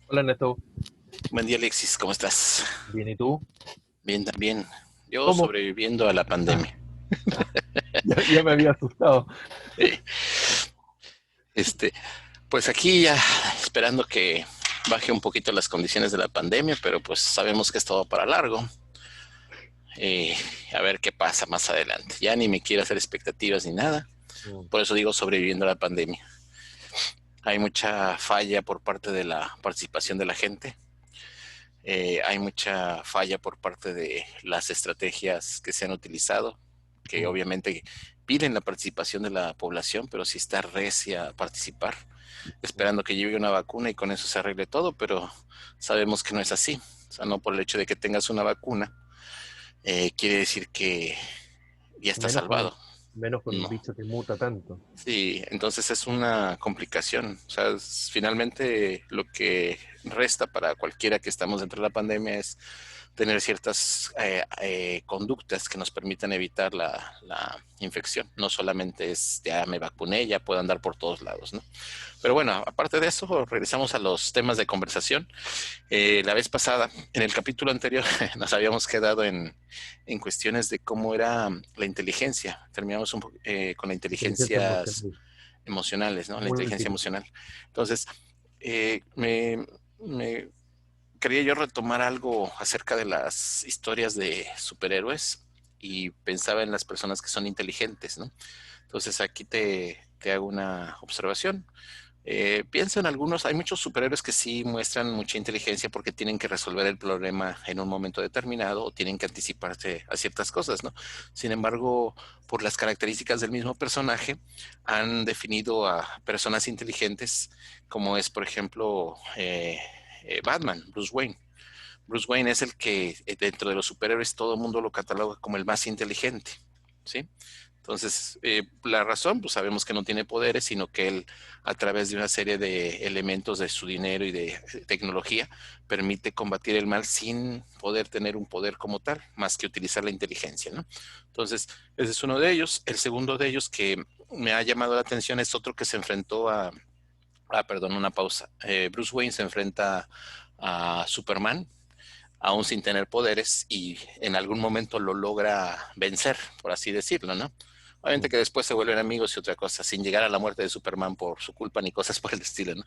Hola Neto, Buen día, Alexis, ¿cómo estás? bien, ¿y tú? Bien, también. Yo ¿Cómo? sobreviviendo a la Ah, pandemia. ya me había asustado. Eh, este, pues aquí ya esperando que baje un poquito las condiciones de la pandemia, pero pues sabemos que es todo para largo. Eh, a ver qué pasa más adelante. Ya ni me quiero hacer expectativas ni nada. Mm. Por eso digo sobreviviendo a la pandemia. Hay mucha falla por parte de la participación de la gente. Hay mucha falla por parte de las estrategias que se han utilizado, que Mm. obviamente piden la participación de la población, pero sí está recia a participar, Mm. esperando que llegue una vacuna y con eso se arregle todo, pero sabemos que no es así. O sea, no por el hecho de que tengas una vacuna, quiere decir que ya está Menos con, salvado. menos con un No. bicho que muta tanto. Sí, entonces es una complicación. O sea, finalmente lo que resta para cualquiera que estamos dentro de la pandemia es tener ciertas conductas que nos permitan evitar la infección. No solamente es ya me vacuné, ya puedo andar por todos lados, ¿no? Pero bueno, aparte de eso, regresamos a los temas de conversación. La vez pasada, en el capítulo anterior, nos habíamos quedado en cuestiones de cómo era la inteligencia. Terminamos con la Inteligencia inteligencia emocional. emocionales, ¿no? La inteligencia Múltiple. emocional. Entonces, eh, me, me quería yo retomar algo acerca de las historias de superhéroes y pensaba en las personas que son inteligentes, ¿no? Entonces aquí te hago una observación. Piensa en algunos, hay muchos superhéroes que sí muestran mucha inteligencia porque tienen que resolver el problema en un momento determinado o tienen que anticiparse a ciertas cosas, ¿no? Sin embargo, por las características del mismo personaje, han definido a personas inteligentes como es, por ejemplo, Batman, Bruce Wayne. Bruce Wayne es el que dentro de los superhéroes todo el mundo lo cataloga como el más inteligente, ¿sí? Entonces, la razón, pues sabemos que no tiene poderes, sino que él, a través de una serie de elementos de su dinero y de tecnología, permite combatir el mal sin poder tener un poder como tal, más que utilizar la inteligencia, ¿no? Entonces, ese es uno de ellos. El segundo de ellos que me ha llamado la atención es otro que se enfrentó perdón, una pausa. Bruce Wayne se enfrenta a Superman, aún sin tener poderes, y en algún momento lo logra vencer, por así decirlo, ¿no? Obviamente Mm. que después se vuelven amigos y otra cosa, sin llegar a la muerte de Superman por su culpa ni cosas por el estilo, ¿no?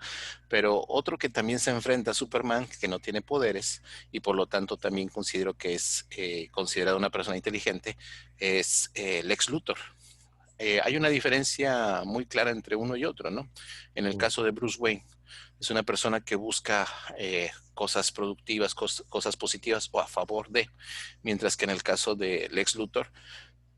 Pero otro que también se enfrenta a Superman, que no tiene poderes y por lo tanto también considero que es considerado una persona inteligente, es Lex Luthor. Hay una diferencia muy clara entre uno y otro, ¿no? En el Mm. caso de Bruce Wayne, es una persona que busca cosas productivas, cosas positivas o a favor de, mientras que en el caso de Lex Luthor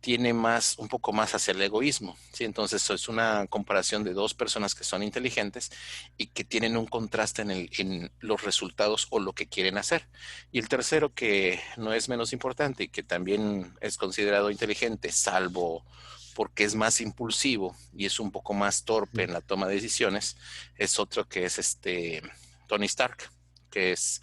tiene más, un poco más hacia el egoísmo, ¿sí? Entonces es una comparación de dos personas que son inteligentes y que tienen un contraste en los resultados o lo que quieren hacer. Y el tercero, que no es menos importante y que también es considerado inteligente, salvo porque es más impulsivo y es un poco más torpe Mm. en la toma de decisiones, es otro que es Tony Stark, que es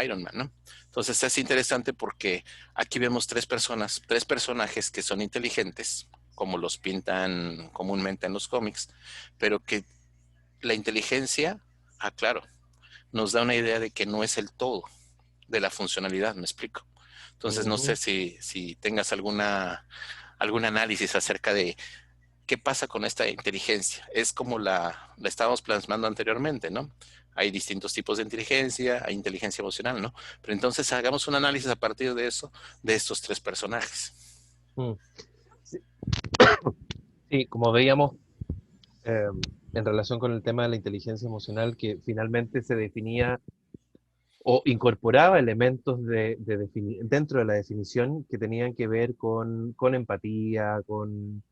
Iron Man, ¿no? Entonces es interesante porque aquí vemos tres personas, tres personajes que son inteligentes, como los pintan comúnmente en los cómics, pero que la inteligencia, claro, nos da una idea de que no es el todo de la funcionalidad, me explico. Entonces no sé Ujú. si tengas algún análisis acerca de qué pasa con esta inteligencia. Es como la estábamos plasmando anteriormente, ¿no? Hay distintos tipos de inteligencia, hay inteligencia emocional, ¿no? Pero entonces hagamos un análisis a partir de eso, de estos tres personajes. Mm. Sí, sí, como veíamos, en relación con el tema de la inteligencia emocional, que finalmente se definía o incorporaba elementos dentro de la definición que tenían que ver con empatía, con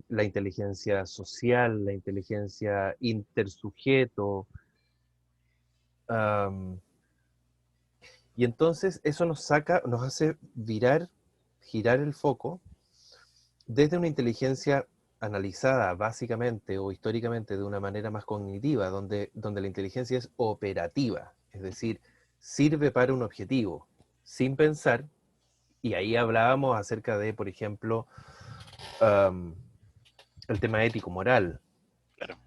la inteligencia social, la inteligencia intersujeto. am, y entonces eso nos hace girar el foco desde una inteligencia analizada básicamente o históricamente de una manera más cognitiva, donde la inteligencia es operativa, es decir, sirve para un objetivo, sin pensar, y ahí hablábamos acerca de, por ejemplo, um, el tema ético-moral. Claro.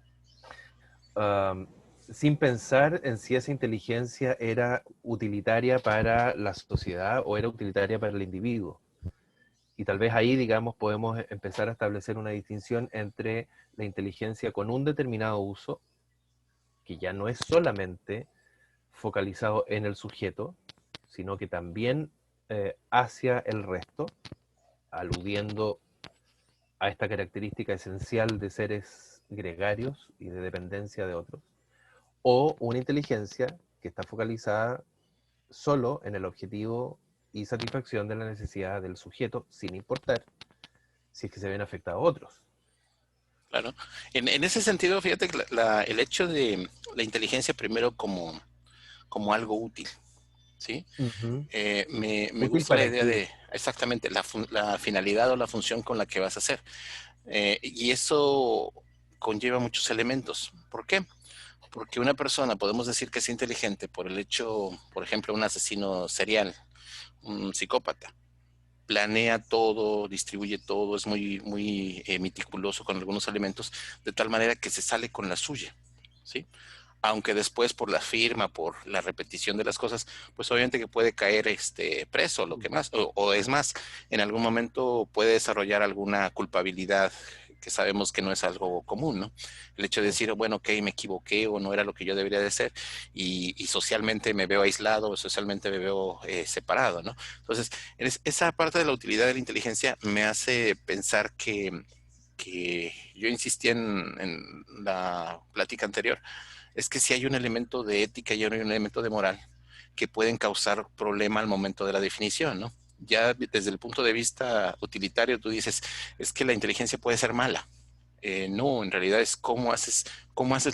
Um, sin pensar en si esa inteligencia era utilitaria para la sociedad o era utilitaria para el individuo. Y tal vez ahí, digamos, podemos empezar a establecer una distinción entre la inteligencia con un determinado uso, que ya no es solamente focalizado en el sujeto, sino que también hacia el resto, aludiendo a esta característica esencial de seres gregarios y de dependencia de otros, o una inteligencia que está focalizada solo en el objetivo y satisfacción de la necesidad del sujeto, sin importar si es que se ven afectados otros. Claro. En ese sentido, fíjate que el hecho de la inteligencia primero como algo útil, ¿sí? Ujú. Me ¿Útil gusta la para idea qué? de exactamente la finalidad o la función con la que vas a hacer. Y eso conlleva muchos elementos. ¿Por qué? Porque una persona podemos decir que es inteligente por el hecho, por ejemplo, un asesino serial, un psicópata. Planea todo, distribuye todo, es muy meticuloso con algunos elementos, de tal manera que se sale con la suya, ¿sí? Aunque después por la firma, por la repetición de las cosas, pues obviamente que puede caer preso, lo que más, o es más, en algún momento puede desarrollar alguna culpabilidad que sabemos que no es algo común, ¿no? El hecho de decir, bueno, ok, me equivoqué o no era lo que yo debería de ser y socialmente me veo aislado o socialmente me veo separado, ¿no? Entonces, esa parte de la utilidad de la inteligencia me hace pensar que yo insistí en la plática anterior, es que si hay un elemento de ética y hay un elemento de moral que pueden causar problema al momento de la definición, ¿no? Ya desde el punto de vista utilitario tú dices, es que la inteligencia puede ser mala. No, en realidad es cómo haces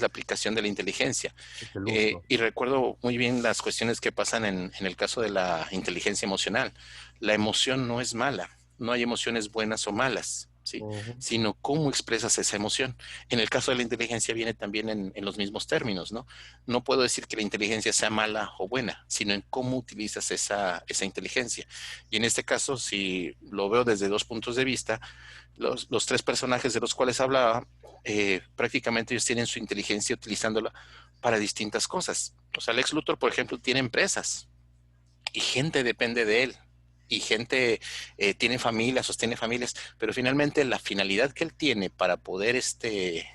la aplicación de la inteligencia. Es el uso. Y recuerdo muy bien las cuestiones que pasan en el caso de la inteligencia emocional. La emoción no es mala, no hay emociones buenas o malas, ¿sí? Ujú. Sino cómo expresas esa emoción. En el caso de la inteligencia viene también en los mismos términos, ¿no? No puedo decir que la inteligencia sea mala o buena, sino en cómo utilizas esa inteligencia. Y en este caso, si lo veo desde dos puntos de vista, los tres personajes de los cuales hablaba, prácticamente ellos tienen su inteligencia utilizándola para distintas cosas. O sea, Lex Luthor, por ejemplo, tiene empresas y gente depende de él. Y gente tiene familias, sostiene familias, pero finalmente la finalidad que él tiene para poder,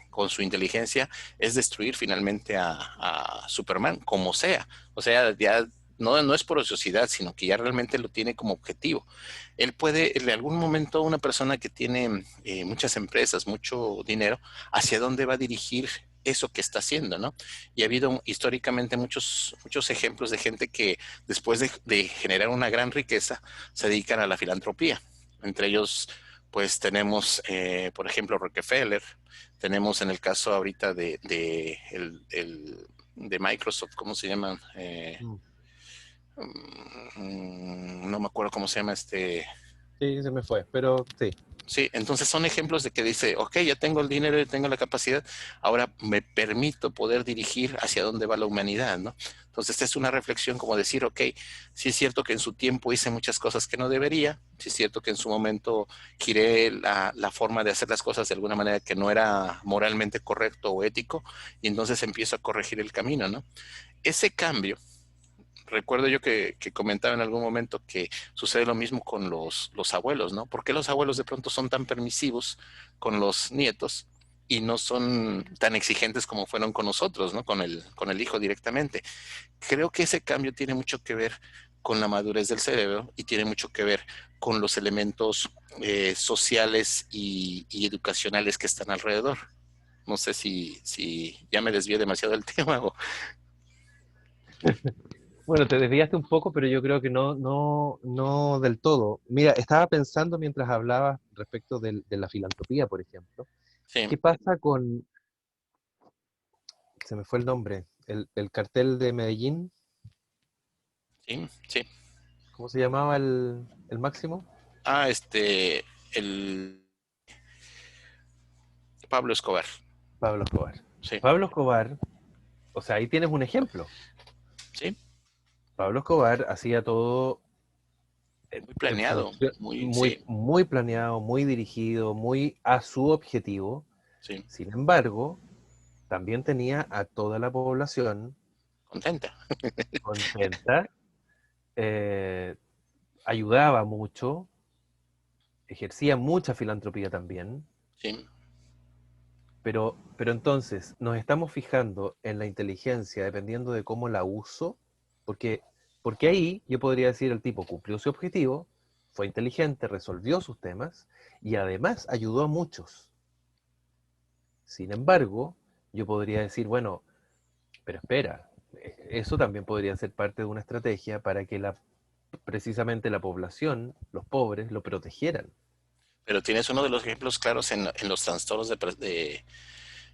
con su inteligencia, es destruir finalmente a Superman, como sea. O sea, ya no es por ociosidad, sino que ya realmente lo tiene como objetivo. Él puede, en algún momento, una persona que tiene muchas empresas, mucho dinero, ¿hacia dónde va a dirigir eso que está haciendo, ¿no? Y ha habido históricamente muchos ejemplos de gente que después de generar una gran riqueza se dedican a la filantropía. Entre ellos, pues tenemos, por ejemplo, Rockefeller, tenemos en el caso ahorita de Microsoft, ¿cómo se llama? Mm. No me acuerdo cómo se llama Sí, se me fue, pero sí. Sí, entonces son ejemplos de que dice, ok, ya tengo el dinero, ya tengo la capacidad, ahora me permito poder dirigir hacia dónde va la humanidad, ¿no? Entonces esta es una reflexión como decir, ok, sí es cierto que en su tiempo hice muchas cosas que no debería, sí es cierto que en su momento giré la forma de hacer las cosas de alguna manera que no era moralmente correcto o ético, y entonces empiezo a corregir el camino, ¿no? Ese cambio recuerdo yo que comentaba en algún momento que sucede lo mismo con los abuelos, ¿no? ¿Por qué los abuelos de pronto son tan permisivos con los nietos y no son tan exigentes como fueron con nosotros, ¿no? Con el hijo directamente. Creo que ese cambio tiene mucho que ver con la madurez del cerebro y tiene mucho que ver con los elementos sociales y educacionales que están alrededor. No sé si ya me desvié demasiado del tema o... Bueno, te desviaste un poco, pero yo creo que no del todo. Mira, estaba pensando mientras hablabas respecto de la filantropía, por ejemplo. Sí, ¿Qué pasa con, se me fue el nombre, el cartel de Medellín? sí, sí. ¿Cómo se llamaba el máximo? Ah, el Pablo Escobar. Pablo Escobar. Sí, Pablo Escobar, o sea, ahí tienes un ejemplo. sí, Pablo Escobar hacía todo muy en planeado, función, muy, sí, muy planeado, muy dirigido, muy a su objetivo. sí, Sin embargo, también tenía a toda la población Contenta. contenta, ayudaba mucho, ejercía mucha filantropía también, Sí. pero entonces nos estamos fijando en la inteligencia dependiendo de cómo la uso, porque, porque ahí yo podría decir el tipo cumplió su objetivo, fue inteligente, resolvió sus temas y además ayudó a muchos. Sin embargo, yo podría decir, bueno, pero espera, eso también podría ser parte de una estrategia para que precisamente la población, los pobres, lo protegieran. Pero tienes uno de los ejemplos claros en los trastornos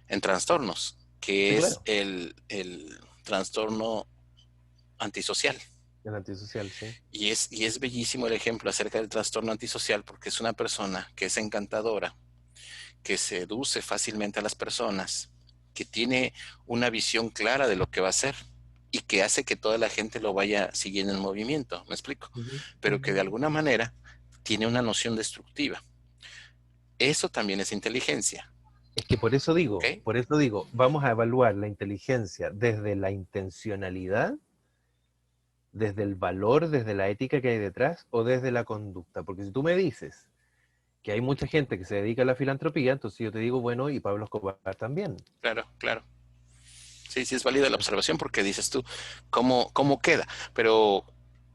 en trastornos, Sí, que es claro, el trastorno antisocial. el antisocial, sí. Y es bellísimo el ejemplo acerca del trastorno antisocial porque es una persona que es encantadora, que seduce fácilmente a las personas, que tiene una visión clara de lo que va a hacer y que hace que toda la gente lo vaya siguiendo en movimiento, ¿me explico? Ujú, Pero que ujú. de alguna manera tiene una noción destructiva. Eso también es inteligencia, Es que ¿ok? por eso digo, vamos a evaluar la inteligencia desde la intencionalidad, desde el valor, desde la ética que hay detrás o desde la conducta. Porque si tú me dices que hay mucha gente que se dedica a la filantropía, entonces yo te digo, bueno, y Pablo Escobar también. Claro, claro. Sí, sí es válida la observación porque dices tú, ¿cómo queda? Pero,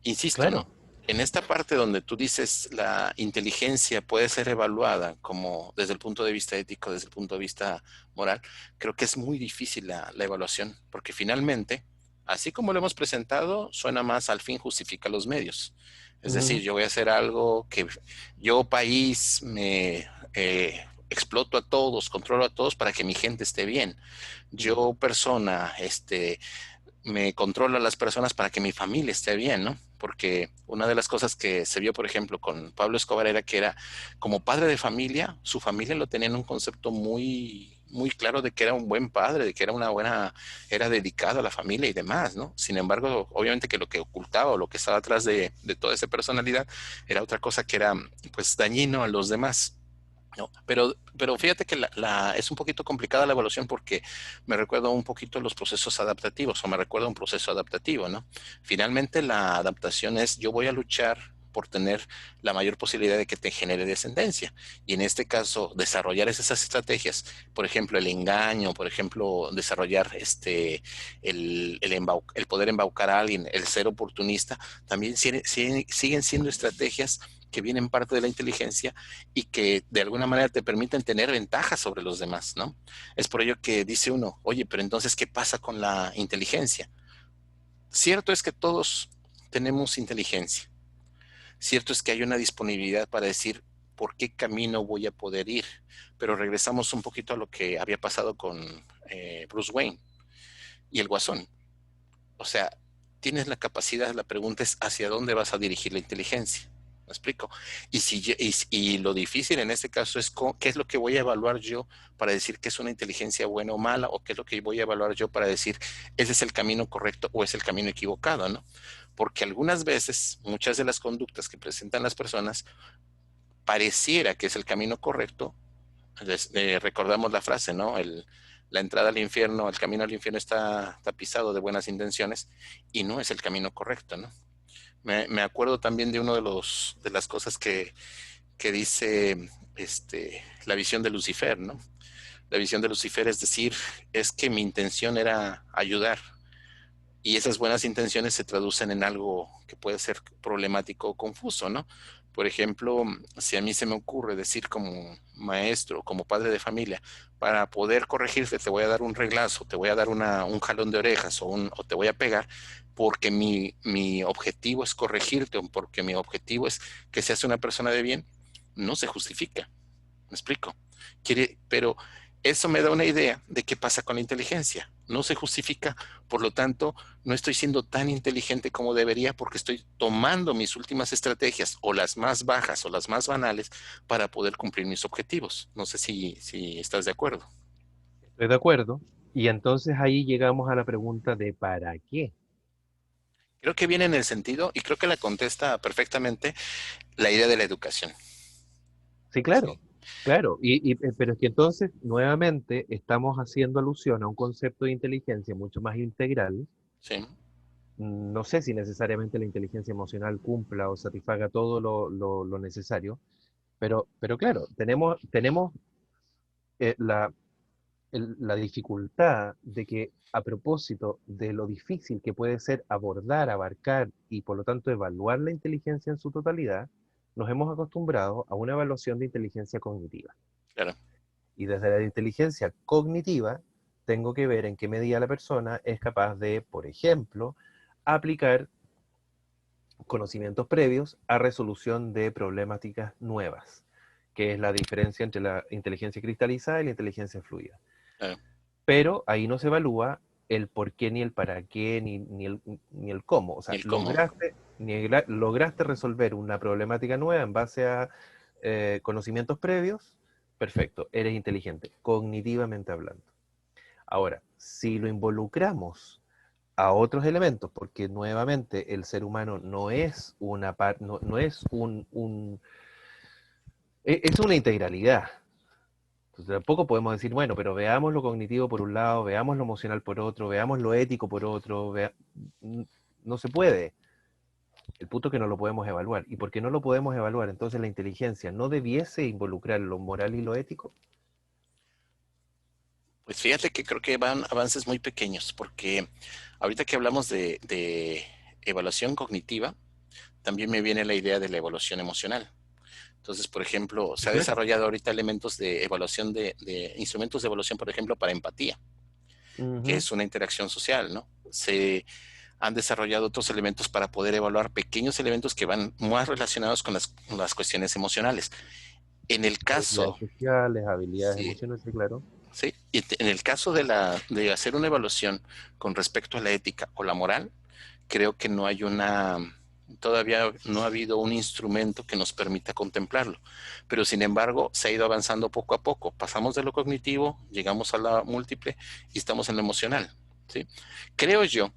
insisto, ¿no? Claro. En esta parte donde tú dices la inteligencia puede ser evaluada como desde el punto de vista ético, desde el punto de vista moral, creo que es muy difícil la evaluación, porque finalmente, así como lo hemos presentado, suena más al fin justifica los medios. Es decir, Ujú. yo voy a hacer algo que yo, país, me exploto a todos, controlo a todos para que mi gente esté bien. Mm. Yo, persona, me controlo a las personas para que mi familia esté bien, ¿no? Porque una de las cosas que se vio, por ejemplo, con Pablo Escobar era que era como padre de familia, su familia lo tenía en un concepto muy claro de que era un buen padre, de que era una buena, era dedicado a la familia y demás, ¿no? Sin embargo, obviamente que lo que ocultaba o lo que estaba atrás de toda esa personalidad era otra cosa que era, pues, dañino a los demás. No, pero fíjate que es un poquito complicada la evaluación porque me recuerda un poquito los procesos adaptativos o me recuerda un proceso adaptativo, ¿no? Finalmente la adaptación es yo voy a luchar por tener la mayor posibilidad de que te genere descendencia. Y en este caso, desarrollar esas estrategias, por ejemplo, el engaño, por ejemplo, desarrollar el poder embaucar a alguien, el ser oportunista, también siguen siendo estrategias que vienen parte de la inteligencia y que de alguna manera te permiten tener ventajas sobre los demás, ¿no? Es por ello que dice uno, oye, pero entonces, ¿qué pasa con la inteligencia? Cierto es que todos tenemos inteligencia. Cierto es que hay una disponibilidad para decir por qué camino voy a poder ir. Pero regresamos un poquito a lo que había pasado con Bruce Wayne y el Guasón. O sea, tienes la capacidad, la pregunta es hacia dónde vas a dirigir la inteligencia. ¿Me explico? Y lo difícil en este caso es qué es lo que voy a evaluar yo para decir que es una inteligencia buena o mala, o qué es lo que voy a evaluar yo para decir ese es el camino correcto o es el camino equivocado, ¿no? Porque algunas veces, muchas de las conductas que presentan las personas pareciera que es el camino correcto. Recordamos la frase, ¿no? La entrada al infierno, el camino al infierno está tapizado de buenas intenciones y no es el camino correcto, ¿no? Me acuerdo también de uno de las cosas que dice la visión de Lucifer, ¿no? La visión de Lucifer es decir, es que mi intención era ayudar y esas buenas intenciones se traducen en algo que puede ser problemático o confuso, ¿no? Por ejemplo, si a mí se me ocurre decir como maestro, como padre de familia, para poder corregirte te voy a dar un reglazo, te voy a dar un jalón de orejas o te voy a pegar, porque mi objetivo es corregirte o porque mi objetivo es que seas una persona de bien, no se justifica. ¿Me explico? Pero eso me da una idea de qué pasa con la inteligencia. No se justifica, por lo tanto, no estoy siendo tan inteligente como debería porque estoy tomando mis últimas estrategias o las más bajas o las más banales para poder cumplir mis objetivos. No sé si estás de acuerdo. Estoy de acuerdo. Y entonces ahí llegamos a la pregunta de ¿para qué? Creo que viene en el sentido y creo que la contesta perfectamente la idea de la educación. Sí, ¿Sí? claro. Claro, pero es que entonces nuevamente estamos haciendo alusión a un concepto de inteligencia mucho más integral. Sí, No sé si necesariamente la inteligencia emocional cumpla o satisfaga todo lo necesario, pero claro, tenemos la, la dificultad de que a propósito de lo difícil que puede ser abordar, abarcar y por lo tanto evaluar la inteligencia en su totalidad, nos hemos acostumbrado a una evaluación de inteligencia cognitiva. claro. Y desde la inteligencia cognitiva, tengo que ver en qué medida la persona es capaz de, por ejemplo, aplicar conocimientos previos a resolución de problemáticas nuevas, que es la diferencia entre la inteligencia cristalizada y la inteligencia fluida. Claro. Pero ahí no se evalúa el por qué, ni el para qué, ni el cómo. O Y sea, el cómo. lograste resolver una problemática nueva en base a conocimientos previos, perfecto, eres inteligente, cognitivamente hablando. Ahora, si lo involucramos a otros elementos, porque nuevamente el ser humano no es no es es una integralidad. Entonces, tampoco podemos decir, bueno, pero veamos lo cognitivo por un lado, veamos lo emocional por otro, veamos lo ético por otro, no se puede. El punto es que no lo podemos evaluar. ¿Y por qué no lo podemos evaluar? Entonces la inteligencia no debiese involucrar lo moral y lo ético. Pues fíjate que creo que van avances muy pequeños, porque ahorita que hablamos de evaluación cognitiva, también me viene la idea de la evaluación emocional. Entonces, por ejemplo, se ha Claro. desarrollado ahorita elementos de evaluación de instrumentos de evaluación, por ejemplo, para empatía, que Ujú. es una interacción social, ¿no? Se han desarrollado otros elementos para poder evaluar pequeños elementos que van más relacionados con las cuestiones emocionales. En el Habilidades caso, sociales, habilidades sí, emocionales, sí, claro. sí, y en el caso de hacer una evaluación con respecto a la ética o la moral, creo que no hay todavía no ha habido un instrumento que nos permita contemplarlo. Pero sin embargo, se ha ido avanzando poco a poco. Pasamos de lo cognitivo, llegamos a la múltiple y estamos en lo emocional. ¿Sí? Creo yo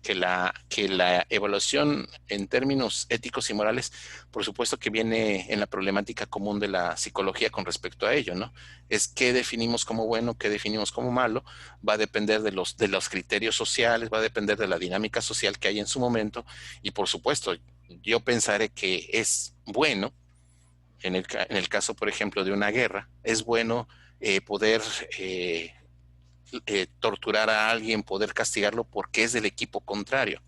que la evaluación en términos éticos y morales, por supuesto que viene en la problemática común de la psicología con respecto a ello, ¿no? Es qué definimos como bueno, qué definimos como malo, va a depender de los criterios sociales, va a depender de la dinámica social que hay en su momento y por supuesto, yo pensaré que es bueno, en el caso, por ejemplo, de una guerra, es bueno poder torturar a alguien, poder castigarlo porque es del equipo contrario.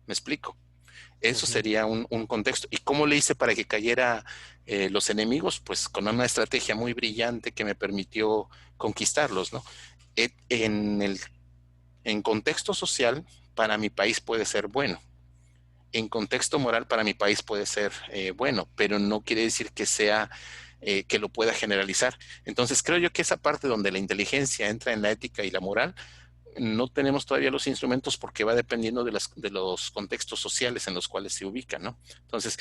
¿Me explico? Eso Ujú. sería un contexto. ¿Y cómo le hice para que cayera los enemigos? Pues con una estrategia muy brillante que me permitió conquistarlos, ¿no? En en contexto social, para mi país puede ser bueno. En contexto moral, para mi país puede ser bueno, pero no quiere decir que sea que lo pueda generalizar. Entonces, creo yo que esa parte donde la inteligencia entra en la ética y la moral, no tenemos todavía los instrumentos porque va dependiendo de los contextos sociales en los cuales se ubican, ¿no? Entonces,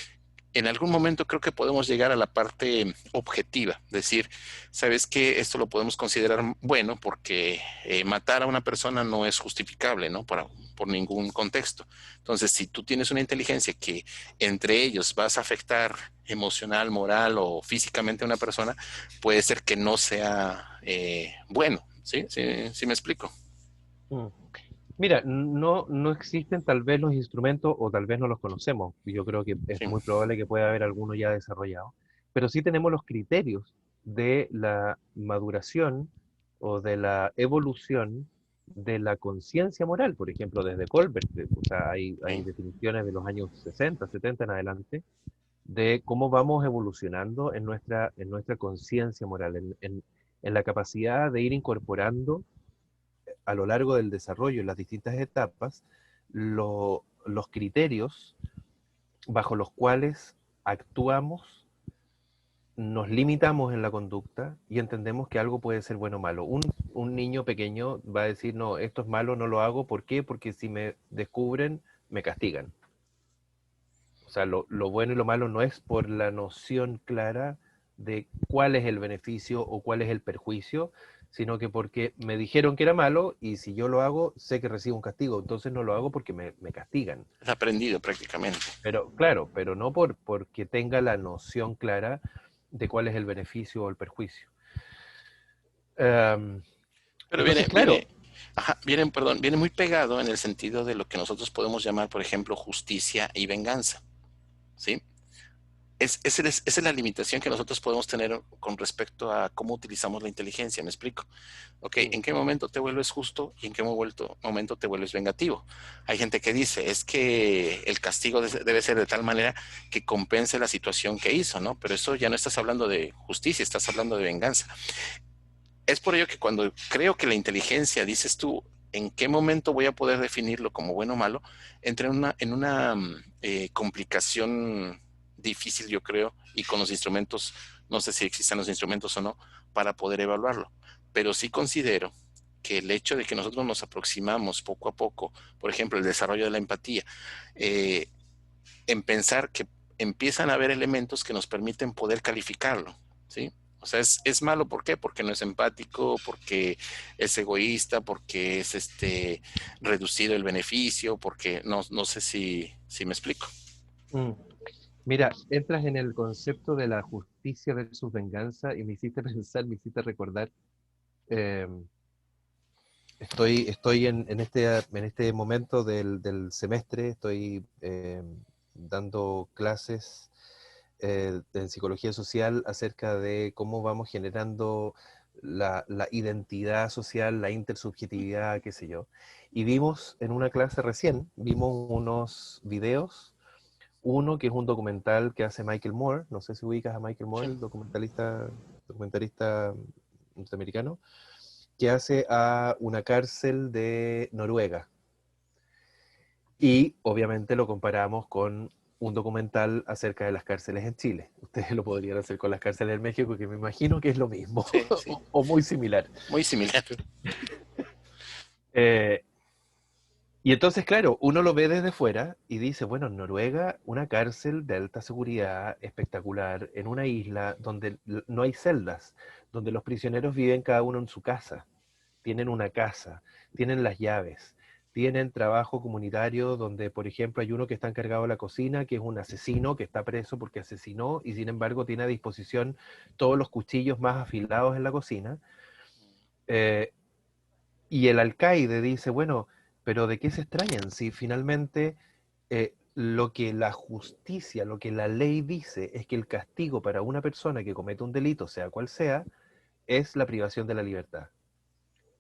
en algún momento creo que podemos llegar a la parte objetiva, decir, ¿sabes qué? Esto lo podemos considerar bueno porque matar a una persona no es justificable, ¿no? Por ningún contexto. Entonces, si tú tienes una inteligencia que entre ellos vas a afectar emocional, moral o físicamente a una persona, puede ser que no sea bueno, ¿sí? ¿Sí me explico? Mm. Mira, no existen tal vez los instrumentos o tal vez no los conocemos. Yo creo que es Sí, muy probable que pueda haber alguno ya desarrollado, pero sí tenemos los criterios de la maduración o de la evolución de la conciencia moral, por ejemplo, desde Colbert. O sea, hay sí, definiciones de los años 60, 70 en adelante de cómo vamos evolucionando en nuestra conciencia moral, en la capacidad de ir incorporando a lo largo del desarrollo en las distintas etapas los criterios bajo los cuales actuamos, nos limitamos en la conducta y entendemos que algo puede ser bueno o malo. Un niño pequeño va a decir, no, esto es malo, no lo hago. ¿Por qué? Porque si me descubren, me castigan. O sea, lo bueno y lo malo no es por la noción clara de cuál es el beneficio o cuál es el perjuicio, sino que porque me dijeron que era malo y si yo lo hago, sé que recibo un castigo, entonces no lo hago porque me castigan. es aprendido prácticamente. Pero claro, pero no porque tenga la noción clara de cuál es el beneficio o el perjuicio. Um, Pero entonces, claro. viene muy pegado en el sentido de lo que nosotros podemos llamar, por ejemplo, justicia y venganza, ¿sí? Esa es la limitación que nosotros podemos tener con respecto a cómo utilizamos la inteligencia, ¿me explico? Ok, ¿en qué momento te vuelves justo y en qué momento te vuelves vengativo? Hay gente que dice, es que el castigo debe ser de tal manera que compense la situación que hizo, ¿no? Pero eso ya no estás hablando de justicia, estás hablando de venganza. Es por ello que cuando creo que la inteligencia, dices tú, ¿en qué momento voy a poder definirlo como bueno o malo? Entra en una complicación difícil, yo creo, y con los instrumentos, no sé si existan los instrumentos o no, para poder evaluarlo. Pero sí considero que el hecho de que nosotros nos aproximamos poco a poco, por ejemplo, el desarrollo de la empatía, eh, en pensar que empiezan a haber elementos que nos permiten poder calificarlo, ¿sí? O sea, es malo, ¿por qué? Porque no es empático, porque es egoísta, porque es reducido el beneficio, porque no sé si me explico. Mm. Mira, entras en el concepto de la justicia versus venganza y me hiciste pensar, me hiciste recordar. eh, estoy en este momento del semestre, estoy dando clases en psicología social acerca de cómo vamos generando la identidad social, la intersubjetividad, qué sé yo. Y vimos en una clase recién, vimos unos videos, uno que es un documental que hace Michael Moore, no sé si ubicas a Michael Moore, Sí. el documentalista norteamericano, que hace a una cárcel de Noruega. Y obviamente lo comparamos con un documental acerca de las cárceles en Chile. Ustedes lo podrían hacer con las cárceles en México, que me imagino que es lo mismo, Sí, sí, o muy similar. muy similar. Eh, y entonces, claro, uno lo ve desde fuera y dice, bueno, en Noruega, una cárcel de alta seguridad, espectacular, en una isla donde no hay celdas, donde los prisioneros viven cada uno en su casa, tienen una casa, tienen las llaves, tienen trabajo comunitario donde, por ejemplo, hay uno que está encargado de la cocina, que es un asesino, que está preso porque asesinó y sin embargo tiene a disposición todos los cuchillos más afilados en la cocina. Eh, y el alcaide dice, bueno, pero ¿de qué se extrañan si finalmente lo que la justicia, lo que la ley dice es que el castigo para una persona que comete un delito, sea cual sea, es la privación de la libertad?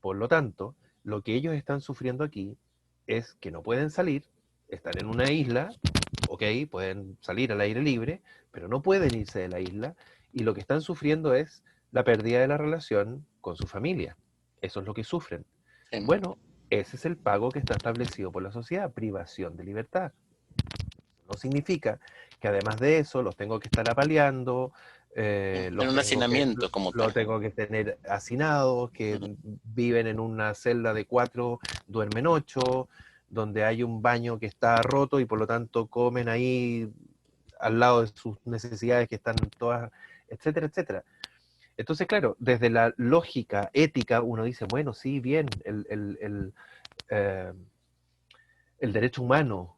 Por lo tanto, lo que ellos están sufriendo aquí es que no pueden salir, están en una isla, ok, pueden salir al aire libre, pero no pueden irse de la isla, y lo que están sufriendo es la pérdida de la relación con su familia. Eso es lo que sufren. Sí. Bueno, ese es el pago que está establecido por la sociedad, privación de libertad. No significa que además de eso los tengo que estar apaleando, En un hacinamiento como lo tal. tengo que tener hacinados, que viven en una celda de 4, duermen 8, donde hay un baño que está roto y por lo tanto comen ahí al lado de sus necesidades que están todas, etcétera, etcétera. Entonces, claro, desde la lógica ética uno dice, bueno, sí, bien, el derecho humano,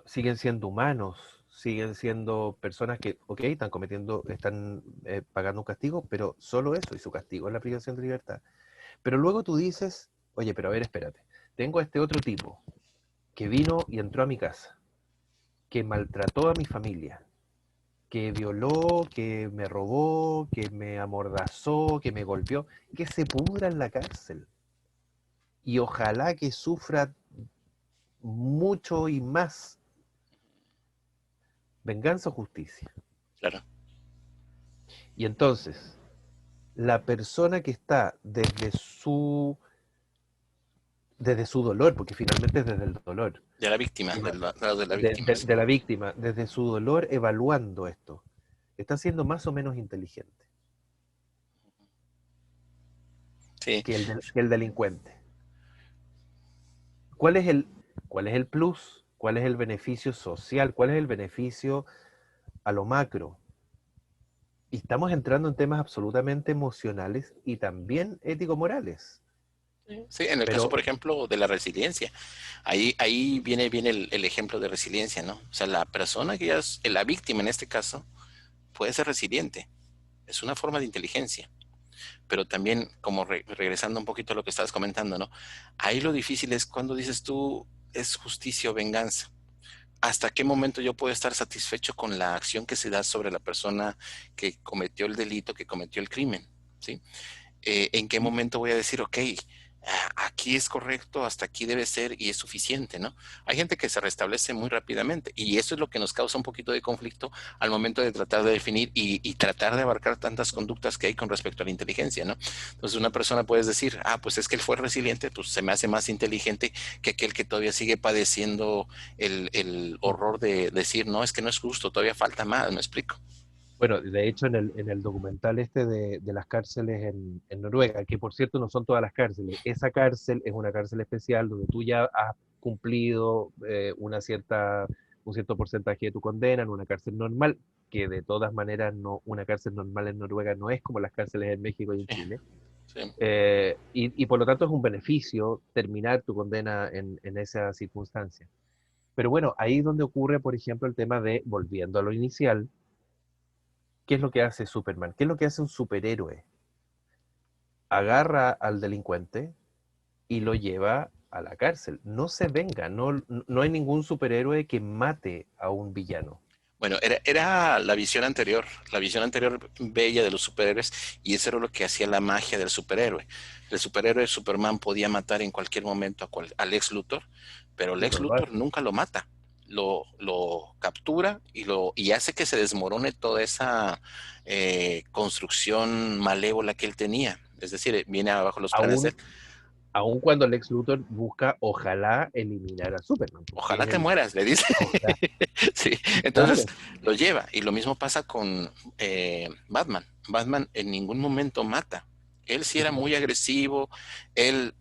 siguen siendo humanos, siguen siendo personas que, ok, están cometiendo, están pagando un castigo, pero solo eso, y su castigo es la privación de libertad. Pero luego tú dices, oye, pero a ver, espérate, tengo a este otro tipo que vino y entró a mi casa, que maltrató a mi familia, que violó, que me robó, que me amordazó, que me golpeó, que se pudra en la cárcel. Y ojalá que sufra mucho y más. Venganza o justicia. Claro. Y entonces, la persona que está desde su dolor, porque finalmente es desde el dolor, De la víctima, del lado de la víctima, sí. de la víctima, desde su dolor evaluando esto, está siendo más o menos inteligente Sí, que el delincuente. ¿Cuál es cuál es el plus? ¿Cuál es el beneficio social? ¿Cuál es el beneficio a lo macro? Y estamos entrando en temas absolutamente emocionales y también ético-morales. sí, en el caso, Pero por ejemplo, de la resiliencia, ahí viene el ejemplo de resiliencia, ¿no? O sea, la persona que ya es la víctima en este caso, puede ser resiliente. Es una forma de inteligencia. Pero también, como regresando un poquito a lo que estabas comentando, ¿no? Ahí lo difícil es cuando dices tú, es justicia o venganza. ¿Hasta qué momento yo puedo estar satisfecho con la acción que se da sobre la persona que cometió el delito, que cometió el crimen? ¿Sí? ¿En qué momento voy a decir, ok, aquí es correcto, hasta aquí debe ser y es suficiente, ¿no? Hay gente que se restablece muy rápidamente y eso es lo que nos causa un poquito de conflicto al momento de tratar de definir y tratar de abarcar tantas conductas que hay con respecto a la inteligencia, ¿no? Entonces una persona puede decir, pues es que él fue resiliente, pues se me hace más inteligente que aquel que todavía sigue padeciendo el horror de decir, no, es que no es justo, todavía falta más, ¿me explico? Bueno, de hecho, en el documental este de las cárceles en Noruega, que por cierto no son todas las cárceles, esa cárcel es una cárcel especial donde tú ya has cumplido un cierto porcentaje de tu condena en una cárcel normal, que de todas maneras no, una cárcel normal en Noruega no es como las cárceles en México y en Sí, Chile. sí. Y por lo tanto es un beneficio terminar tu condena en esa circunstancia. Pero bueno, ahí es donde ocurre, por ejemplo, el tema de, volviendo a lo inicial, ¿qué es lo que hace Superman? ¿Qué es lo que hace un superhéroe? Agarra al delincuente y lo lleva a la cárcel. No se venga, no hay ningún superhéroe que mate a un villano. Bueno, era la visión anterior bella de los superhéroes, y eso era lo que hacía la magia del superhéroe. El superhéroe Superman podía matar en cualquier momento al Lex Luthor, pero Y Lex no lo hace. Luthor nunca lo mata. Lo captura y hace que se desmorone toda esa construcción malévola que él tenía. Es decir, viene abajo los planes de él. Aún, aún cuando Lex Luthor busca, ojalá, eliminar a Superman, porque Ojalá es te el... mueras, le dice. Ojalá, Sí, entonces claro. lo lleva. Y lo mismo pasa con Batman. Batman en ningún momento mata. Él sí era muy agresivo, él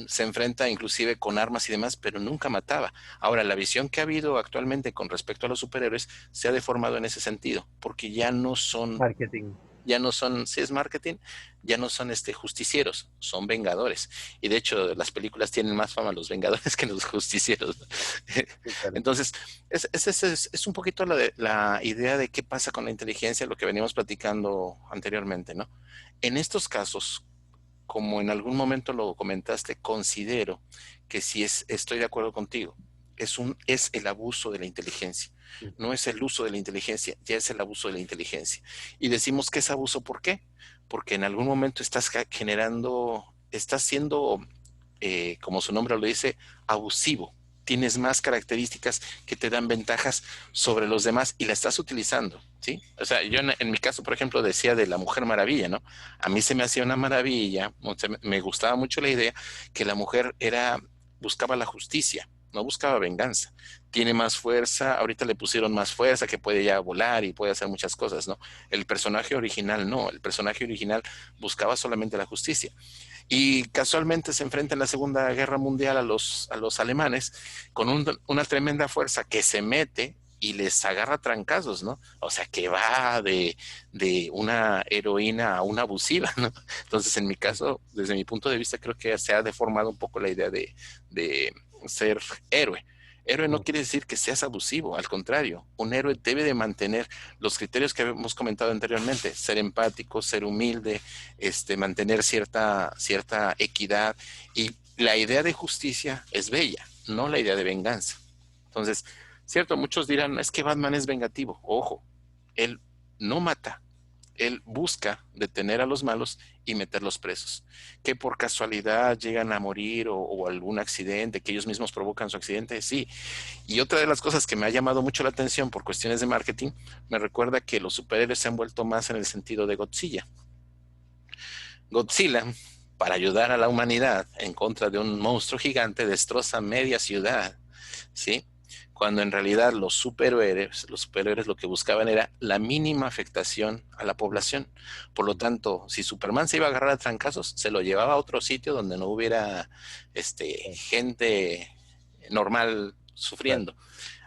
se enfrenta inclusive con armas y demás, pero nunca mataba. Ahora, la visión que ha habido actualmente con respecto a los superhéroes se ha deformado en ese sentido, porque Marketing. ya no son, si es marketing, ya no son justicieros, son vengadores. Y de hecho, las películas tienen más fama los vengadores que los justicieros. Sí, claro. Entonces, es un poquito la idea de qué pasa con la inteligencia, lo que veníamos platicando anteriormente, ¿no? En estos casos, como en algún momento lo comentaste, considero que sí estoy de acuerdo contigo. Es el abuso de la inteligencia. No es el uso de la inteligencia, ya es el abuso de la inteligencia. Y decimos que es abuso, ¿por qué? Porque en algún momento estás estás siendo, como su nombre lo dice, abusivo. Tienes más características que te dan ventajas sobre los demás y la estás utilizando, ¿sí? O sea, yo en mi caso, por ejemplo, decía de la Mujer Maravilla, ¿no? A mí se me hacía una maravilla, o sea, me gustaba mucho la idea que la mujer buscaba la justicia, no buscaba venganza. Tiene más fuerza, ahorita le pusieron más fuerza, que puede ya volar y puede hacer muchas cosas, ¿no? El personaje original no, el personaje original buscaba solamente la justicia. Y casualmente se enfrenta en la Segunda Guerra Mundial a los alemanes con una tremenda fuerza que se mete y les agarra trancazos, ¿no? O sea, que va de una heroína a una abusiva, ¿no? Entonces, en mi caso, desde mi punto de vista, creo que se ha deformado un poco la idea de ser héroe. Héroe no Mm. quiere decir que seas abusivo, al contrario, un héroe debe de mantener los criterios que hemos comentado anteriormente, ser empático, ser humilde, mantener cierta equidad, y la idea de justicia es bella, no la idea de venganza. Entonces, cierto, muchos dirán, es que Batman es vengativo. Ojo, él no mata, él busca detener a los malos y meterlos presos. Que por casualidad llegan a morir o algún accidente, que ellos mismos provocan su accidente, sí. Y otra de las cosas que me ha llamado mucho la atención por cuestiones de marketing, me recuerda que los superhéroes se han vuelto más en el sentido de Godzilla. Godzilla, para ayudar a la humanidad en contra de un monstruo gigante, destroza media ciudad, ¿sí? Cuando en realidad los superhéroes lo que buscaban era la mínima afectación a la población. Por lo tanto, si Superman se iba a agarrar a trancazos, se lo llevaba a otro sitio donde no hubiera Claro, gente normal claro. sufriendo.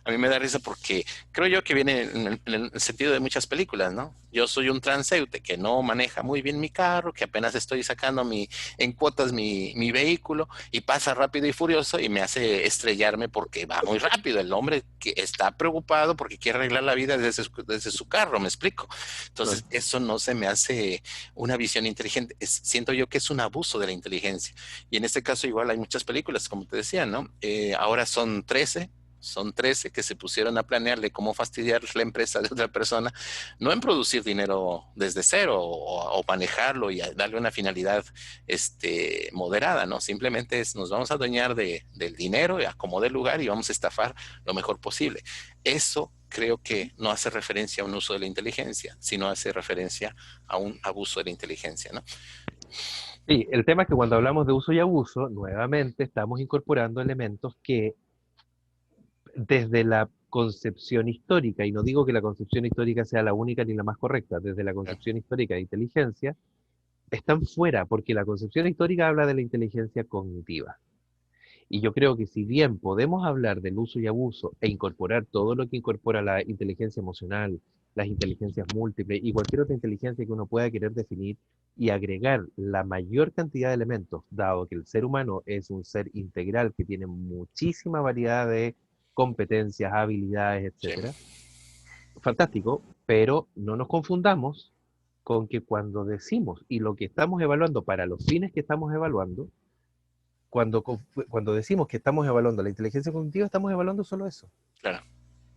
A mí me da risa porque creo yo que viene en el sentido de muchas películas, ¿no? Yo soy un transeúnte que no maneja muy bien mi carro, que apenas estoy sacando en cuotas mi vehículo y pasa rápido y furioso y me hace estrellarme porque va muy rápido. El hombre que está preocupado porque quiere arreglar la vida desde su carro, ¿me explico? Entonces, Claro. eso no se me hace una visión inteligente. Siento yo que es un abuso de la inteligencia. Y en este caso igual hay muchas películas, como te decía, ¿no? Ahora son 13 que se pusieron a planearle cómo fastidiar la empresa de otra persona, no en producir dinero desde cero o manejarlo y darle una finalidad moderada, ¿no? Simplemente nos vamos a adueñar del dinero y a como dé lugar y vamos a estafar lo mejor posible. Eso creo que no hace referencia a un uso de la inteligencia, sino hace referencia a un abuso de la inteligencia, ¿no? Sí, el tema es que cuando hablamos de uso y abuso, nuevamente estamos incorporando elementos que desde la concepción histórica, y no digo que la concepción histórica sea la única ni la más correcta, desde la concepción histórica de inteligencia, están fuera, porque la concepción histórica habla de la inteligencia cognitiva. Y yo creo que si bien podemos hablar del uso y abuso e incorporar todo lo que incorpora la inteligencia emocional, las inteligencias múltiples y cualquier otra inteligencia que uno pueda querer definir y agregar la mayor cantidad de elementos, dado que el ser humano es un ser integral que tiene muchísima variedad de competencias, habilidades, Sí. etcétera, fantástico, pero no nos confundamos con que cuando decimos y lo que estamos evaluando para los fines que estamos evaluando, cuando decimos que estamos evaluando la inteligencia cognitiva, estamos evaluando solo eso. Claro.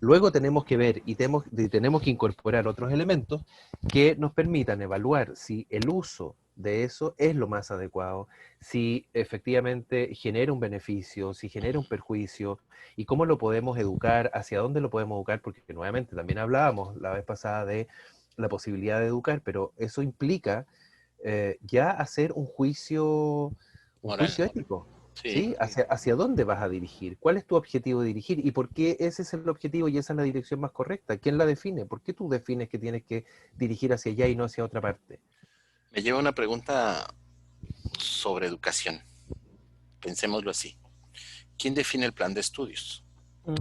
Luego tenemos que ver y tenemos que incorporar otros elementos que nos permitan evaluar si el uso de eso es lo más adecuado, si efectivamente genera un beneficio, si genera un perjuicio, y cómo lo podemos educar, hacia dónde lo podemos educar, porque nuevamente también hablábamos la vez pasada de la posibilidad de educar, pero eso implica ya hacer un Moral. juicio ético. Sí. ¿Sí? Hacia dónde vas a dirigir? ¿Cuál es tu objetivo de dirigir? ¿Y por qué ese es el objetivo y esa es la dirección más correcta? ¿Quién la define? ¿Por qué tú defines que tienes que dirigir hacia allá y no hacia otra parte? Me lleva una pregunta sobre educación. Pensémoslo así. ¿Quién define el plan de estudios? Mm.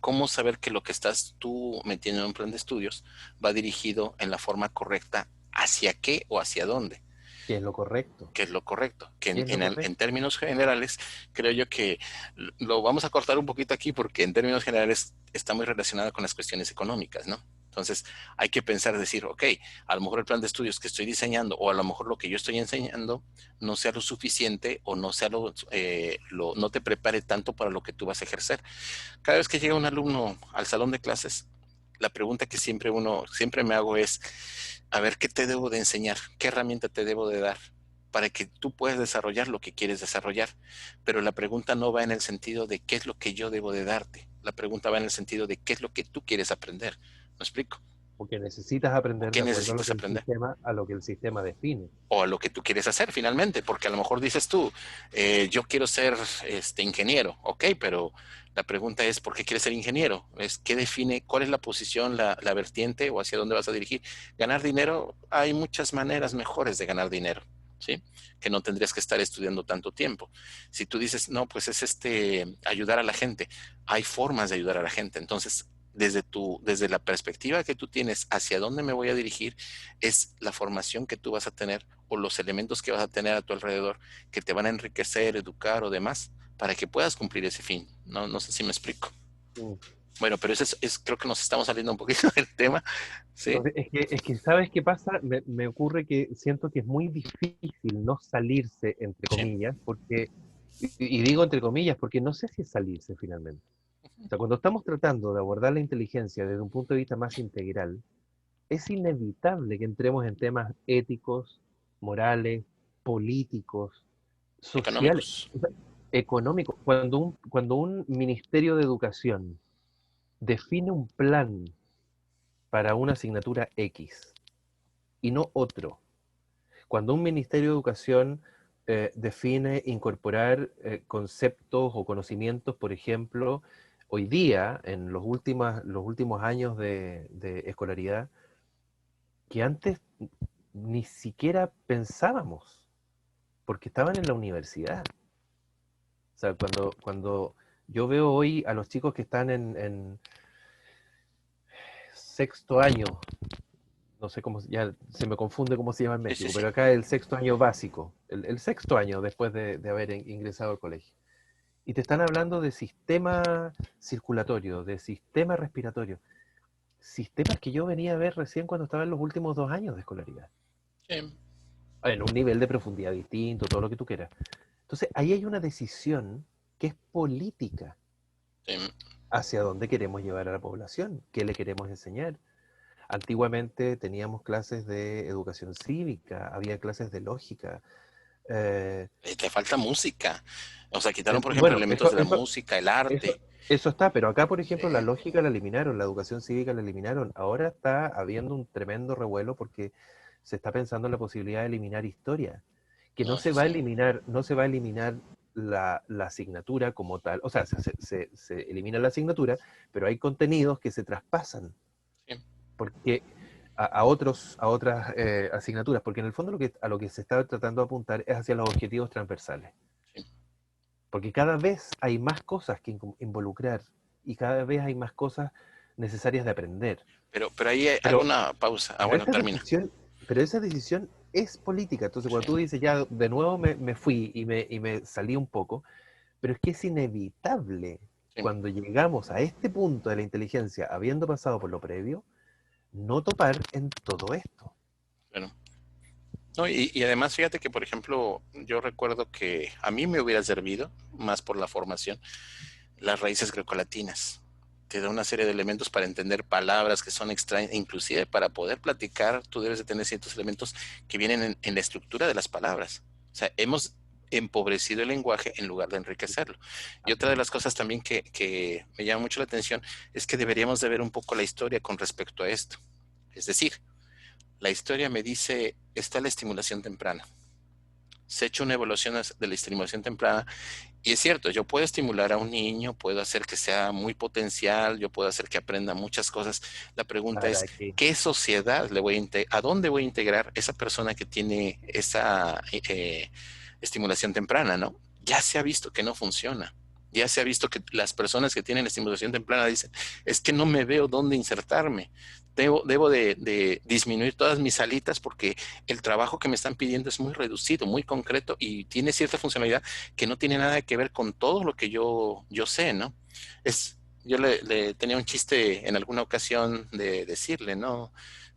¿Cómo saber que lo que estás tú metiendo en un plan de estudios va dirigido en la forma correcta hacia qué o hacia dónde? ¿Qué es lo correcto? Que es lo correcto, que ¿Qué es lo en correcto? términos generales, creo yo que lo vamos a cortar un poquito aquí porque en términos generales está muy relacionado con las cuestiones económicas, ¿no? Entonces hay que pensar, decir, ok, a lo mejor el plan de estudios que estoy diseñando o a lo mejor lo que yo estoy enseñando no sea lo suficiente o no sea no te prepare tanto para lo que tú vas a ejercer. Cada vez que llega un alumno al salón de clases, la pregunta que siempre me hago es, a ver, ¿qué te debo de enseñar? ¿Qué herramienta te debo de dar para que tú puedas desarrollar lo que quieres desarrollar? Pero la pregunta no va en el sentido de qué es lo que yo debo de darte. La pregunta va en el sentido de qué es lo que tú quieres aprender. ¿Me explico? Porque necesitas ¿O aprender qué de acuerdo necesitas aprender? a lo que el sistema define. O a lo que tú quieres hacer finalmente, porque a lo mejor dices tú, yo quiero ser ingeniero, ok, pero la pregunta es, ¿por qué quieres ser ingeniero? ¿Qué define, cuál es la posición, la vertiente o hacia dónde vas a dirigir? Ganar dinero, hay muchas maneras mejores de ganar dinero, ¿sí? Que no tendrías que estar estudiando tanto tiempo. Si tú dices, no, pues es ayudar a la gente, hay formas de ayudar a la gente, entonces desde la perspectiva que tú tienes hacia dónde me voy a dirigir, es la formación que tú vas a tener o los elementos que vas a tener a tu alrededor que te van a enriquecer, educar o demás para que puedas cumplir ese fin. No, no sé si me explico. Mm. Bueno, pero creo que nos estamos saliendo un poquito del tema, ¿sí? No, es que, ¿sabes qué pasa? Me ocurre que siento que es muy difícil no salirse, entre Sí. comillas, porque, y digo entre comillas, porque no sé si es salirse finalmente. O sea, cuando estamos tratando de abordar la inteligencia desde un punto de vista más integral, es inevitable que entremos en temas éticos, morales, políticos, sociales, Económicos. o sea, económicos. Cuando un ministerio de educación define un plan para una asignatura X y no otro, cuando un ministerio de educación define incorporar conceptos o conocimientos, por ejemplo, hoy día, en los últimos años de escolaridad, que antes ni siquiera pensábamos, porque estaban en la universidad. O sea, cuando yo veo hoy a los chicos que están sexto año, no sé cómo, ya se me confunde cómo se llama en Sí, sí, México, sí. pero acá el sexto año básico, el sexto año después de haber ingresado al colegio. Y te están hablando de sistema circulatorio, de sistema respiratorio, sistemas que yo venía a ver recién cuando estaba en los últimos 2 años de escolaridad, Sí, en un nivel de profundidad distinto, todo lo que tú quieras. Entonces, ahí hay una decisión que es política sí. hacia dónde queremos llevar a la población, qué le queremos enseñar. Antiguamente teníamos clases de educación cívica, había clases de lógica. eh, Te falta música. O sea, quitaron, por ejemplo, bueno, elementos de la música, el eso, arte. eso está, pero acá, por Sí, ejemplo, la lógica la eliminaron, la educación cívica la eliminaron. Ahora está habiendo un tremendo revuelo porque se está pensando en la posibilidad de eliminar historia, que no no, se sí, va a sí. eliminar, no se va a eliminar la asignatura como tal, o sea, se elimina la asignatura, pero hay contenidos que se traspasan Sí, porque a otras asignaturas, porque en el fondo a lo que se está tratando de apuntar es hacia los objetivos transversales, sí. porque cada vez hay más cosas que involucrar y cada vez hay más cosas necesarias de aprender. Pero ahí hago Pero, una pausa. Ah, pero bueno, esa termina. decisión, pero esa decisión es política. Entonces, Sí, cuando tú dices, ya de nuevo me fui y me salí un poco, pero es que es inevitable sí. cuando llegamos a este punto de la inteligencia, habiendo pasado por lo previo, no topar en todo esto. Bueno. No, y además, fíjate que, por ejemplo, yo recuerdo que a mí me hubiera servido, más por la formación, las raíces grecolatinas. Te da una serie de elementos para entender palabras que son extrañas, inclusive para poder platicar, tú debes de tener ciertos elementos que vienen en la estructura de las palabras. O sea, hemos empobrecido el lenguaje en lugar de enriquecerlo. Y otra de las cosas también que me llama mucho la atención es que deberíamos de ver un poco la historia con respecto a esto. Es decir, la historia me dice, está la estimulación temprana. Se ha hecho una evaluación de la estimulación temprana y es cierto, yo puedo estimular a un niño, puedo hacer que sea muy potencial, yo puedo hacer que aprenda muchas cosas. La pregunta es, ¿Para qué? ¿qué sociedad le voy a dónde voy a integrar esa persona que tiene esa estimulación temprana, ¿no? Ya se ha visto que no funciona. Ya se ha visto que las personas que tienen estimulación temprana dicen, es que no me veo dónde insertarme. Debo de disminuir todas mis alitas porque el trabajo que me están pidiendo es muy reducido, muy concreto y tiene cierta funcionalidad que no tiene nada que ver con todo lo que yo sé, ¿no? Yo le tenía un chiste en alguna ocasión de decirle, ¿no?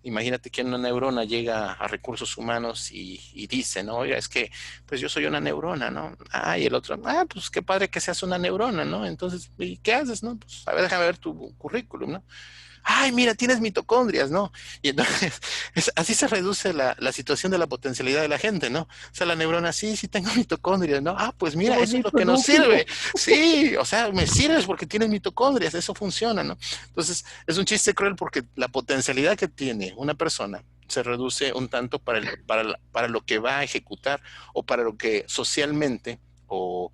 Imagínate que una neurona llega a recursos humanos y dice, ¿no? Oiga, es que, pues yo soy una neurona, ¿no? Ah, y el otro, ah, pues qué padre que seas una neurona, ¿no? Entonces, ¿y qué haces, no? Pues a ver, déjame ver tu currículum, ¿no? Ay, mira, tienes mitocondrias, ¿no? Y entonces, así se reduce la situación de la potencialidad de la gente, ¿no? O sea, la neurona, sí, sí tengo mitocondrias, ¿no? Ah, pues ¡Qué mira, eso es lo bonito que nos núcleo! sirve. Sí, o sea, me sirves porque tienes mitocondrias, eso funciona, ¿no? Entonces, es un chiste cruel porque la potencialidad que tiene una persona se reduce un tanto para lo que va a ejecutar o para lo que socialmente o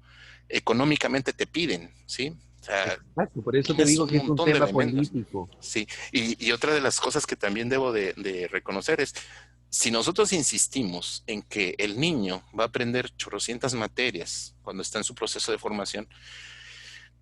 económicamente te piden, ¿sí? O sea, Exacto, por eso te tienes digo un que es un montón de tema elementos. político. Sí, y otra de las cosas que también debo de reconocer es, si nosotros insistimos en que el niño va a aprender chorrocientas materias cuando está en su proceso de formación,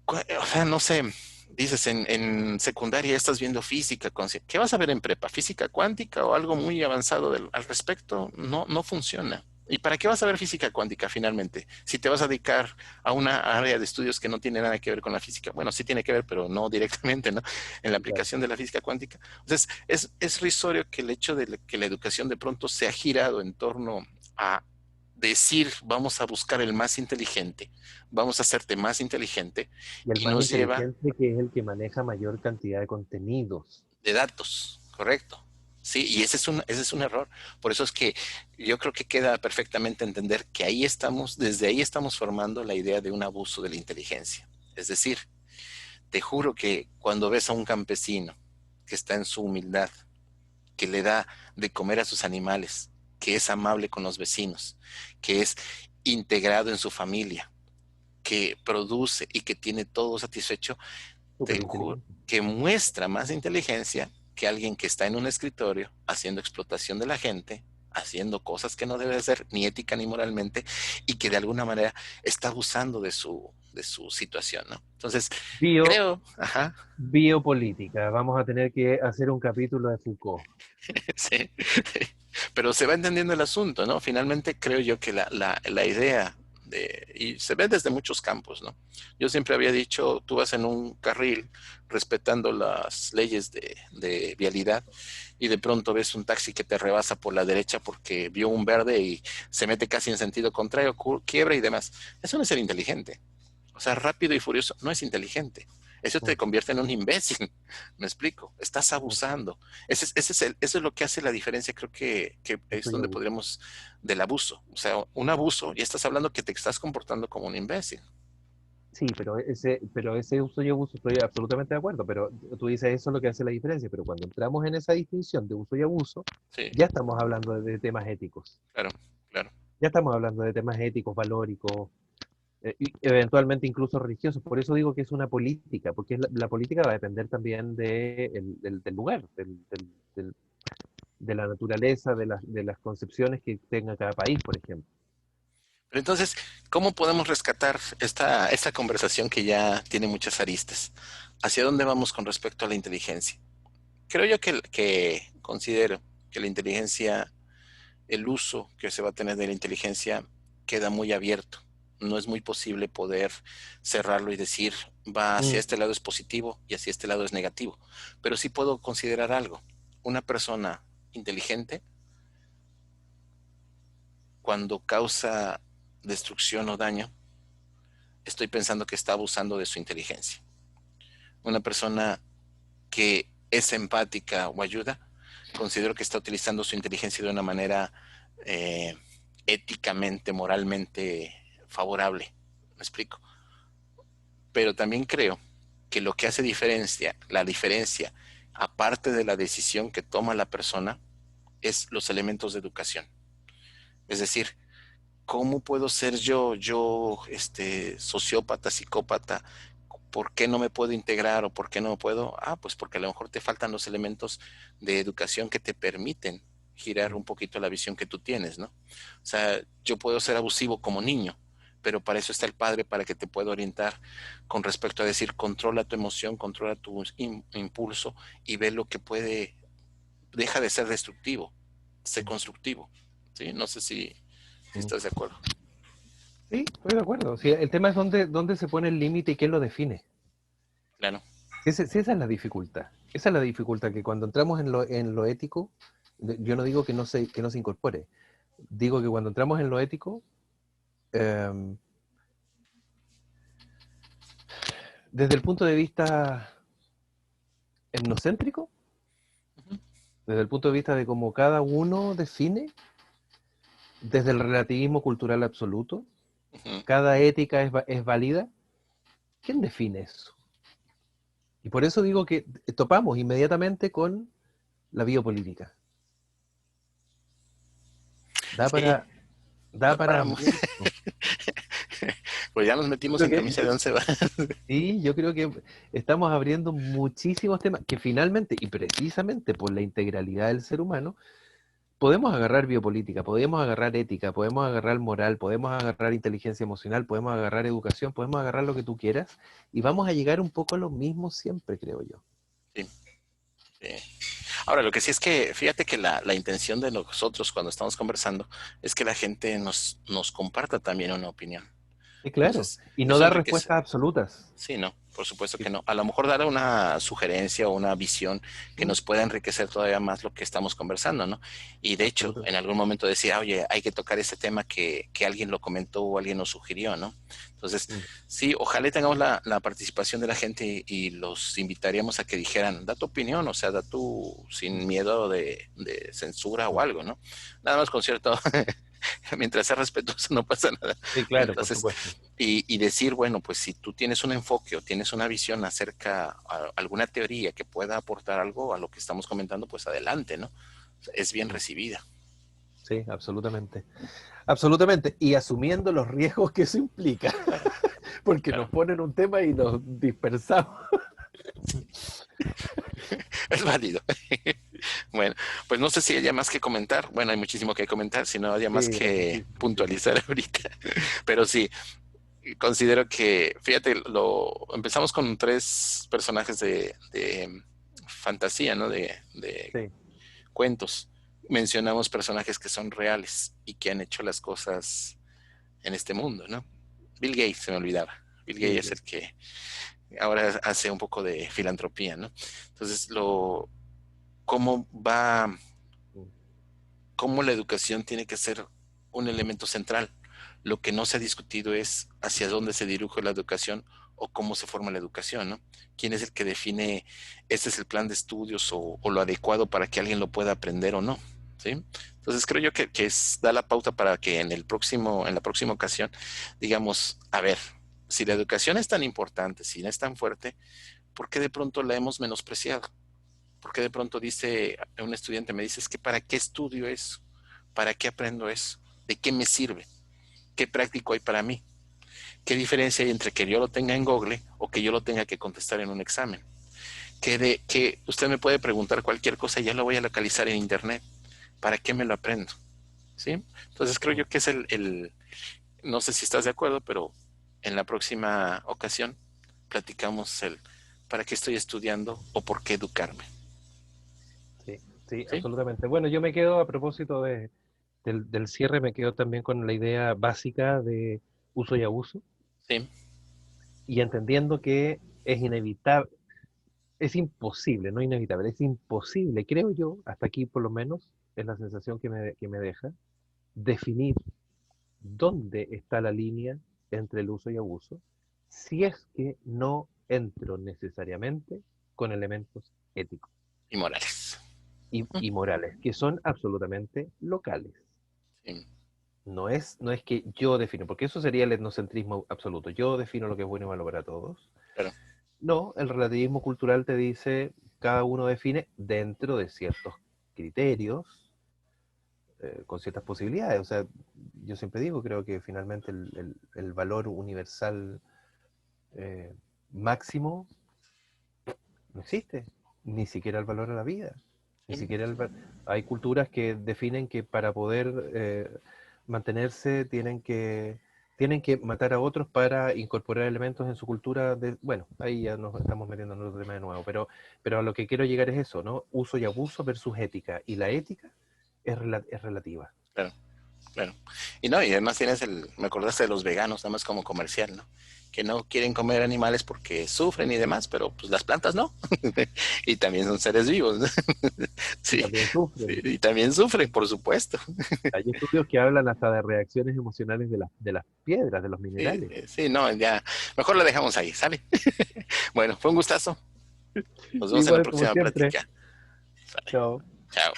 o sea, no sé, dices en secundaria ya estás viendo física, ¿qué vas a ver en prepa? ¿Física cuántica o algo muy avanzado al respecto? No, no funciona. ¿Y para qué vas a ver física cuántica finalmente? Si te vas a dedicar a una área de estudios que no tiene nada que ver con la física. Bueno, sí tiene que ver, pero no directamente, ¿no? En la Claro. aplicación de la física cuántica. Entonces, es risorio que el hecho de que la educación de pronto se ha girado en torno a decir, vamos a buscar el más inteligente, vamos a hacerte más inteligente, Y el y más nos lleva inteligente que es el que maneja mayor cantidad de contenidos. de datos, ¿correcto? Sí, y ese es un error. Por eso es que yo creo que queda perfectamente entender que ahí estamos, desde ahí estamos formando la idea de un abuso de la inteligencia. Es decir, te juro que cuando ves a un campesino que está en su humildad, que le da de comer a sus animales, que es amable con los vecinos, que es integrado en su familia, que produce y que tiene todo satisfecho, Súper te juro inteligente. que muestra más inteligencia que alguien que está en un escritorio haciendo explotación de la gente, haciendo cosas que no debe hacer ni ética ni moralmente y que de alguna manera está abusando de su situación, ¿no? Entonces, Bio, creo, ajá, biopolítica. Vamos a tener que hacer un capítulo de Foucault. sí, pero se va entendiendo el asunto, ¿no? Finalmente creo yo que la idea y se ve desde muchos campos, ¿no? Yo siempre había dicho, tú vas en un carril respetando las leyes de vialidad y de pronto ves un taxi que te rebasa por la derecha porque vio un verde y se mete casi en sentido contrario, quiebra y demás. Eso no es ser inteligente. O sea, rápido y furioso no es inteligente. Eso te convierte en un imbécil. Me explico. Estás abusando. Eso es lo que hace la diferencia. Creo que es Uso y donde abuso. podríamos del abuso. O sea, un abuso y estás hablando que te estás comportando como un imbécil. Sí, pero ese uso y abuso estoy absolutamente de acuerdo, pero tú dices eso es lo que hace la diferencia, pero cuando entramos en esa distinción de uso y abuso, Sí, ya estamos hablando de temas éticos, claro, claro. ya estamos hablando de temas éticos, valóricos, y eventualmente incluso religiosos. Por eso digo que es una política, porque la política va a depender también del lugar, de la naturaleza, de las concepciones que tenga cada país, por ejemplo. Pero entonces, ¿cómo podemos rescatar esta conversación que ya tiene muchas aristas? ¿Hacia dónde vamos con respecto a la inteligencia? Creo yo que considero que la inteligencia, el uso que se va a tener de la inteligencia queda muy abierto. No es muy posible poder cerrarlo y decir, va hacia Mm, este lado es positivo y hacia este lado es negativo. Pero sí puedo considerar algo. Una persona inteligente, cuando causa destrucción o daño, estoy pensando que está abusando de su inteligencia. Una persona que es empática o ayuda, considero que está utilizando su inteligencia de una manera eh, éticamente, moralmente favorable. ¿Me explico? Pero también creo que lo que hace la diferencia, aparte de la decisión que toma la persona, es los elementos de educación. Es decir, ¿cómo puedo ser sociópata, psicópata? ¿Por qué no me puedo integrar o por qué no puedo? Ah, pues porque a lo mejor te faltan los elementos de educación que te permiten girar mm, un poquito la visión que tú tienes, ¿no? O sea, yo puedo ser abusivo como niño, pero para eso está el padre, para que te pueda orientar con respecto a decir, controla tu emoción, controla tu impulso y ve lo que deja de ser destructivo, sé mm, constructivo, ¿sí? No sé si mm. estás de acuerdo. Sí, estoy de acuerdo. Sí, el tema es dónde se pone el límite y quién lo define. Claro. Sí, esa es la dificultad. Esa es la dificultad, que cuando entramos en lo ético, yo no digo que no se incorpore. Digo que cuando entramos en lo ético, eh, desde el punto de vista etnocéntrico, Uh-huh. desde el punto de vista de cómo cada uno define, desde el relativismo cultural absoluto, Uh-huh. cada ética es válida, ¿quién define eso? Y por eso digo que topamos inmediatamente con la biopolítica. Da para, Sí, da da para para mucho. pues ya nos Yo metimos creo en camisa de once varas. sí, yo creo que estamos abriendo muchísimos temas que finalmente, y precisamente por la integralidad del ser humano, podemos agarrar biopolítica, podemos agarrar ética, podemos agarrar moral, podemos agarrar inteligencia emocional, podemos agarrar educación, podemos agarrar lo que tú quieras, y vamos a llegar un poco a lo mismo siempre, creo yo. Sí, sí. Ahora, lo que sí es que, fíjate que la intención de nosotros cuando estamos conversando es que la gente nos comparta también una opinión. Y claro, Entonces, y no eso dar enriquece. respuestas absolutas. Sí, no, por supuesto Sí. que no. A lo mejor dar una sugerencia o una visión que Mm, nos pueda enriquecer todavía más lo que estamos conversando, ¿no? Y de hecho, en absolutamente. algún momento decía, oye, hay que tocar este tema que alguien lo comentó o alguien nos sugirió, ¿no? Entonces, Mm, sí, ojalá tengamos la participación de la gente y los invitaríamos a que dijeran, da tu opinión, o sea, da tu sin miedo de censura o mm. algo, ¿no? Nada más con cierto, mientras sea respetuoso no pasa nada. Sí, Pero claro, por entonces, supuesto. y decir, bueno, pues si tú tienes un enfoque o tienes una visión acerca a alguna teoría que pueda aportar algo a lo que estamos comentando, pues adelante, ¿no? Es bien Mm, recibida. sí, absolutamente. Absolutamente. Y asumiendo los riesgos que eso implica, Claro, porque nos claro. ponen un tema y nos dispersamos. Es válido. Bueno, pues no sé si haya más que comentar. Bueno, hay muchísimo que comentar, si no haya más Sí, hay que muchísimo. puntualizar ahorita. Pero sí, considero que, fíjate, empezamos con 3 personajes de fantasía, ¿no? De Sí, cuentos. Mencionamos personajes que son reales y que han hecho las cosas en este mundo, ¿no? Bill Gates, se me olvidaba. Bill Gates Bill es el Gates. que ahora hace un poco de filantropía, ¿no? Entonces, cómo va, Mm. cómo la educación tiene que ser un elemento central. Lo que no se ha discutido es hacia dónde se dirige la educación o cómo se forma la educación, ¿no? ¿Quién es el que define este es el plan de estudios o lo adecuado para que alguien lo pueda aprender o no? ¿Sí? Entonces creo yo que da la pauta para que en la próxima ocasión, digamos, a ver, si la educación es tan importante, si no es tan fuerte, ¿por qué de pronto la hemos menospreciado? ¿Por qué de pronto dice un estudiante, me dice, es que para qué estudio eso? ¿Para qué aprendo eso? ¿De qué me sirve? ¿Qué práctico hay para mí? ¿Qué diferencia hay entre que yo lo tenga en Google o que yo lo tenga que contestar en un examen? Que usted me puede preguntar cualquier cosa y ya lo voy a localizar en internet. ¿Para qué me lo aprendo? ¿Sí? Entonces creo Mm. yo que es no sé si estás de acuerdo, pero en la próxima ocasión platicamos el para qué estoy estudiando o por qué educarme. Sí, sí, ¿Sí? absolutamente. Bueno, yo me quedo a propósito del cierre, me quedo también con la idea básica de uso y abuso, Sí. y entendiendo que es inevitable, es imposible, no inevitable, es imposible, creo yo, hasta aquí por lo menos, es la sensación que me deja, definir dónde está la línea entre el uso y abuso, si es que no entro necesariamente con elementos éticos Y Morales. y morales, que son absolutamente locales. Sí, No es que yo defino, porque eso sería el etnocentrismo absoluto. Yo defino lo que es bueno y malo para todos. claro. No, el relativismo cultural te dice, cada uno define dentro de ciertos criterios, con ciertas posibilidades. O sea, yo siempre digo, creo que finalmente el valor universal eh, máximo no existe, ni siquiera el valor a la vida. Ni Sí. siquiera hay culturas que definen que para poder mantenerse tienen que matar a otros para incorporar elementos en su cultura. Bueno, ahí ya nos estamos metiendo en otro tema de nuevo, pero a lo que quiero llegar es eso, ¿no? Uso y abuso versus ética. Y la ética es relativa. Claro. Claro. Y no, y además me acordaste de los veganos, nada más como comercial, ¿no? Que no quieren comer animales porque sufren y demás, pero pues las plantas no. Y también son seres vivos, ¿no? Y Sí, también sí, sufren. y también sufren, por supuesto. Hay estudios que hablan hasta de reacciones emocionales de las piedras, de los Sí, minerales. sí, no, ya, mejor lo dejamos ahí, ¿sale? Bueno, fue un gustazo. Nos vemos en la Igual, como próxima siempre. plática. Sale. Chao. Chao.